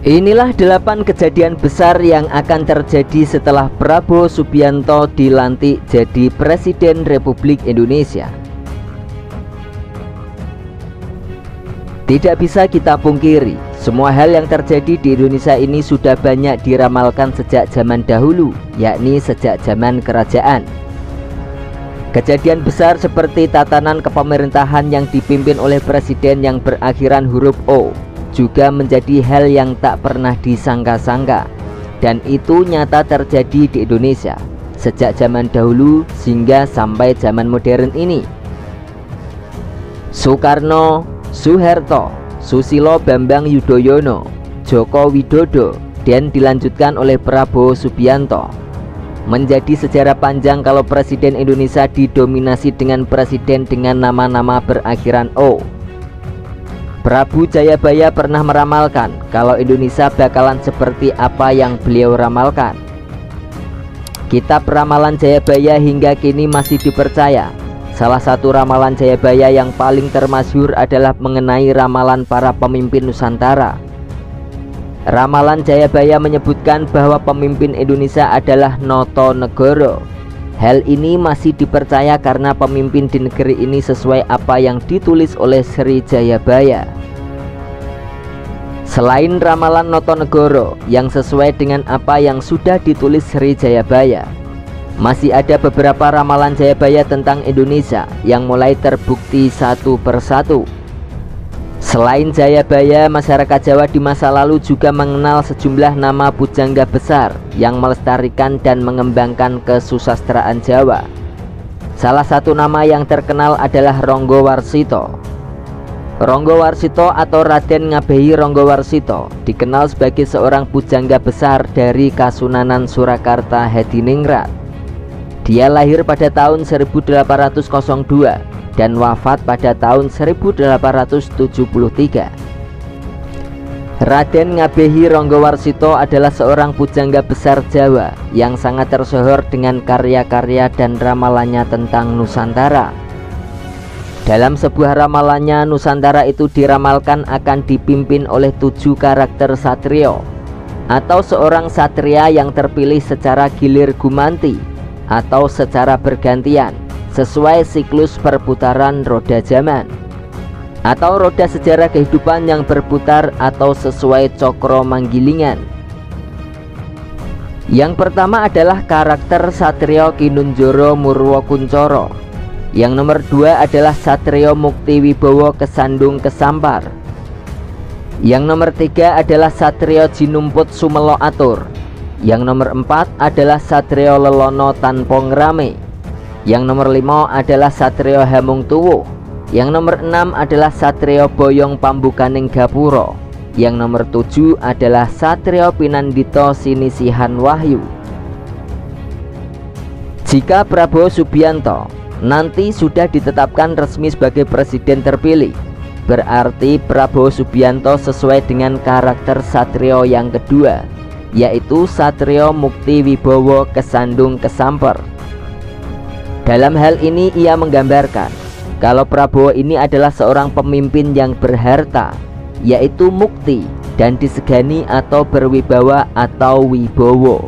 Inilah 8 kejadian besar yang akan terjadi setelah Prabowo Subianto dilantik jadi Presiden Republik Indonesia. Tidak bisa kita pungkiri, semua hal yang terjadi di Indonesia ini sudah banyak diramalkan sejak zaman dahulu, yakni sejak zaman kerajaan. Kejadian besar seperti tatanan kepemerintahan yang dipimpin oleh presiden yang berakhiran huruf O juga menjadi hal yang tak pernah disangka-sangka, dan itu nyata terjadi di Indonesia sejak zaman dahulu hingga sampai zaman modern ini. Soekarno, Soeharto, Susilo Bambang Yudhoyono, Joko Widodo, dan dilanjutkan oleh Prabowo Subianto. Menjadi sejarah panjang kalau presiden Indonesia didominasi dengan presiden dengan nama-nama berakhiran O. Prabu Jayabaya pernah meramalkan kalau Indonesia bakalan seperti apa yang beliau ramalkan. Kitab ramalan Jayabaya hingga kini masih dipercaya. Salah satu ramalan Jayabaya yang paling termasyhur adalah mengenai ramalan para pemimpin Nusantara. Ramalan Jayabaya menyebutkan bahwa pemimpin Indonesia adalah Noto Negoro. Hal ini masih dipercaya karena pemimpin di negeri ini sesuai apa yang ditulis oleh Sri Jayabaya. Selain ramalan Noto Negoro yang sesuai dengan apa yang sudah ditulis Sri Jayabaya, masih ada beberapa ramalan Jayabaya tentang Indonesia yang mulai terbukti satu persatu. Selain Jayabaya, masyarakat Jawa di masa lalu juga mengenal sejumlah nama pujangga besar yang melestarikan dan mengembangkan kesusastraan Jawa. Salah satu nama yang terkenal adalah Ronggowarsito. Ronggowarsito atau Raden Ngabehi Ronggowarsito dikenal sebagai seorang pujangga besar dari Kasunanan Surakarta Hadiningrat. Dia lahir pada tahun 1802 dan wafat pada tahun 1873. Raden Ngabehi Ronggowarsito adalah seorang pujangga besar Jawa yang sangat tersohor dengan karya-karya dan ramalannya tentang Nusantara. Dalam sebuah ramalannya, Nusantara itu diramalkan akan dipimpin oleh 7 karakter satrio atau seorang satria yang terpilih secara gilir gumanti atau secara bergantian sesuai siklus perputaran roda zaman atau roda sejarah kehidupan yang berputar atau sesuai cokro manggilingan. Yang pertama adalah karakter Satrio Kinunjoro Murwokuncoro. Yang nomor 2 adalah Satrio Mukti Wibowo Kesandung Kesampar. Yang nomor 3 adalah Satrio Jinumput Sumelo Atur. Yang nomor 4 adalah Satrio Lelono Tanpa Ngrame. Yang nomor 5 adalah Satrio Hamung Tuwuh. Yang nomor 6 adalah Satrio Boyong Pambukaning Gapuro. Yang nomor 7 adalah Satrio Pinandito Sinisihan Wahyu. Jika Prabowo Subianto nanti sudah ditetapkan resmi sebagai presiden terpilih, berarti Prabowo Subianto sesuai dengan karakter satrio yang kedua, yaitu Satrio Mukti Wibowo Kesandung Kesampar. Dalam hal ini ia menggambarkan kalau Prabowo ini adalah seorang pemimpin yang berharta, yaitu mukti, dan disegani atau berwibawa atau wibowo.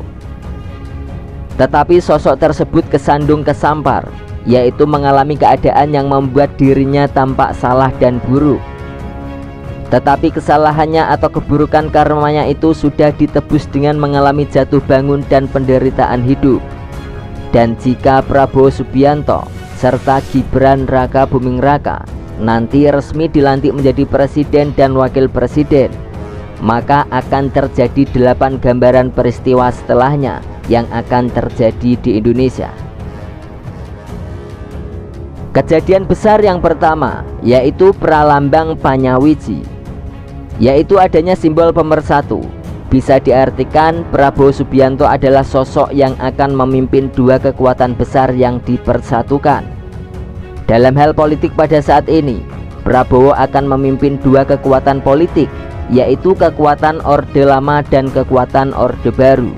Tetapi sosok tersebut kesandung kesampar, yaitu mengalami keadaan yang membuat dirinya tampak salah dan buruk. Tetapi kesalahannya atau keburukan karmanya itu sudah ditebus dengan mengalami jatuh bangun dan penderitaan hidup. Dan jika Prabowo Subianto serta Gibran Raka Buming Raka nanti resmi dilantik menjadi presiden dan wakil presiden, maka akan terjadi 8 gambaran peristiwa setelahnya yang akan terjadi di Indonesia. Kejadian besar yang pertama yaitu Pralambang Panyawiji, yaitu adanya simbol pemersatu. Bisa diartikan Prabowo Subianto adalah sosok yang akan memimpin 2 kekuatan besar yang dipersatukan. Dalam hal politik pada saat ini, Prabowo akan memimpin 2 kekuatan politik, yaitu kekuatan Orde Lama dan kekuatan Orde Baru,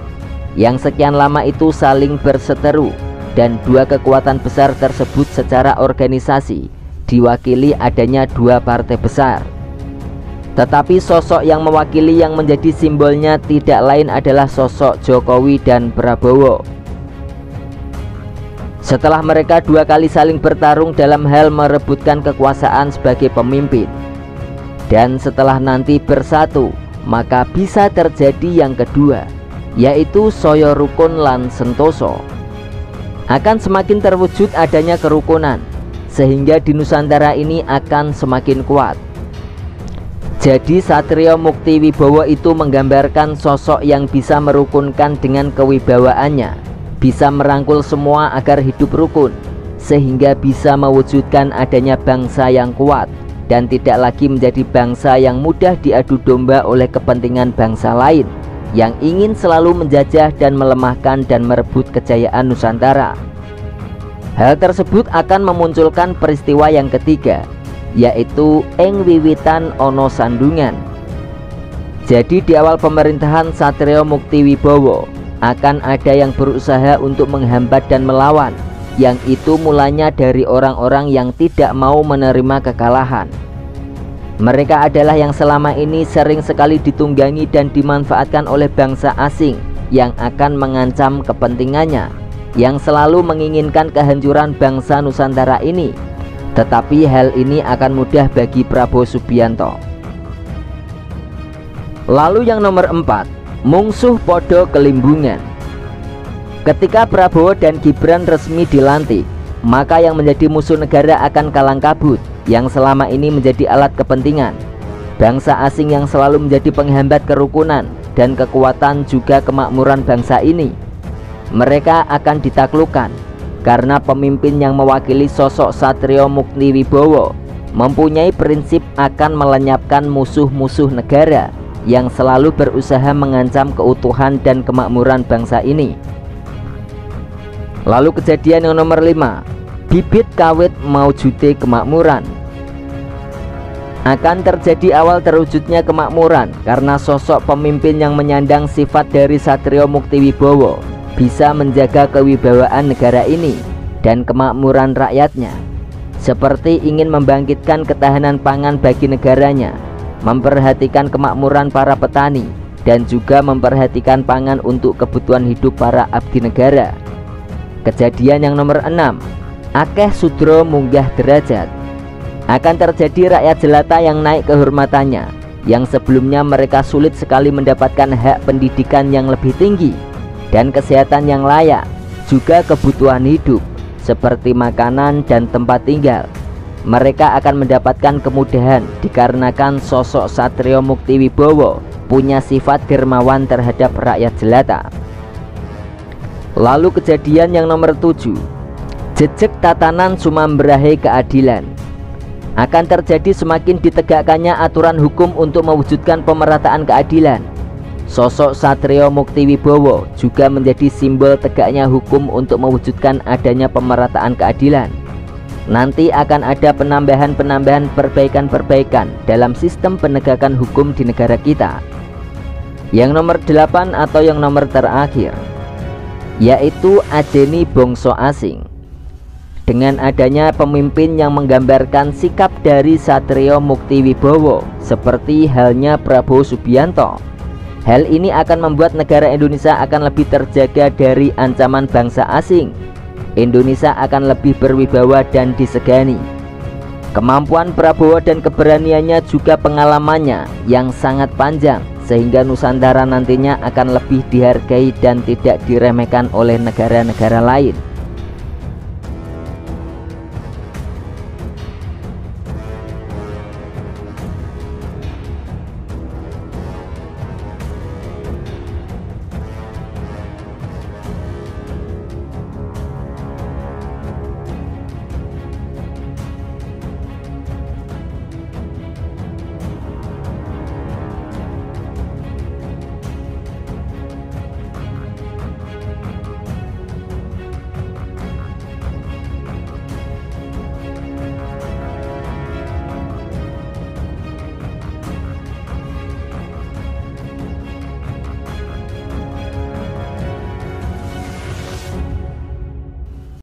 yang sekian lama itu saling berseteru. Dan 2 kekuatan besar tersebut secara organisasi diwakili adanya 2 partai besar. Tetapi sosok yang mewakili yang menjadi simbolnya tidak lain adalah sosok Jokowi dan Prabowo. Setelah mereka dua kali saling bertarung dalam hal merebutkan kekuasaan sebagai pemimpin, dan setelah nanti bersatu, maka bisa terjadi yang kedua, yaitu Soyo Rukun lan Sentoso. Akan semakin terwujud adanya kerukunan, sehingga di Nusantara ini akan semakin kuat. Jadi Satrio Mukti Wibowo itu menggambarkan sosok yang bisa merukunkan dengan kewibawaannya, bisa merangkul semua agar hidup rukun, sehingga bisa mewujudkan adanya bangsa yang kuat dan tidak lagi menjadi bangsa yang mudah diadu domba oleh kepentingan bangsa lain yang ingin selalu menjajah dan melemahkan dan merebut kejayaan Nusantara. Hal tersebut akan memunculkan peristiwa yang ketiga, yaitu ing wiwitan ono sandungan. Jadi di awal pemerintahan Satrio Mukti Wibowo akan ada yang berusaha untuk menghambat dan melawan, yang itu mulanya dari orang-orang yang tidak mau menerima kekalahan. Mereka adalah yang selama ini sering sekali ditunggangi dan dimanfaatkan oleh bangsa asing yang akan mengancam kepentingannya, yang selalu menginginkan kehancuran bangsa Nusantara ini. Tetapi hal ini akan mudah bagi Prabowo Subianto. Lalu yang nomor 4, mungsuh podo kelimbungan. Ketika Prabowo dan Gibran resmi dilantik, maka yang menjadi musuh negara akan kalang kabut, yang selama ini menjadi alat kepentingan bangsa asing yang selalu menjadi penghambat kerukunan dan kekuatan juga kemakmuran bangsa ini. Mereka akan ditaklukkan karena pemimpin yang mewakili sosok Satrio Mukti Wibowo mempunyai prinsip akan melenyapkan musuh-musuh negara yang selalu berusaha mengancam keutuhan dan kemakmuran bangsa ini. Lalu kejadian yang nomor 5, bibit kawit maujudé kemakmuran. Akan terjadi awal terwujudnya kemakmuran karena sosok pemimpin yang menyandang sifat dari Satrio Mukti Wibowo bisa menjaga kewibawaan negara ini dan kemakmuran rakyatnya, seperti ingin membangkitkan ketahanan pangan bagi negaranya, memperhatikan kemakmuran para petani, dan juga memperhatikan pangan untuk kebutuhan hidup para abdi negara. Kejadian yang nomor 6, akeh sudra munggah derajat. Akan terjadi rakyat jelata yang naik kehormatannya, yang sebelumnya mereka sulit sekali mendapatkan hak pendidikan yang lebih tinggi dan kesehatan yang layak, juga kebutuhan hidup seperti makanan dan tempat tinggal. Mereka akan mendapatkan kemudahan dikarenakan sosok Satrio Mukti Wibowo punya sifat dermawan terhadap rakyat jelata. Lalu kejadian yang nomor 7, jejeg tatanan sumambrahe keadilan. Akan terjadi semakin ditegakkannya aturan hukum untuk mewujudkan pemerataan keadilan. Sosok Satrio Mukti Wibowo juga menjadi simbol tegaknya hukum untuk mewujudkan adanya pemerataan keadilan. Nanti akan ada penambahan-penambahan perbaikan-perbaikan dalam sistem penegakan hukum di negara kita. Yang nomor 8 atau yang nomor terakhir, yaitu ajeni bangsa asing. Dengan adanya pemimpin yang menggambarkan sikap dari Satrio Mukti Wibowo seperti halnya Prabowo Subianto, hal ini akan membuat negara Indonesia akan lebih terjaga dari ancaman bangsa asing. Indonesia akan lebih berwibawa dan disegani. Kemampuan Prabowo dan keberaniannya juga pengalamannya yang sangat panjang, sehingga Nusantara nantinya akan lebih dihargai dan tidak diremehkan oleh negara-negara lain.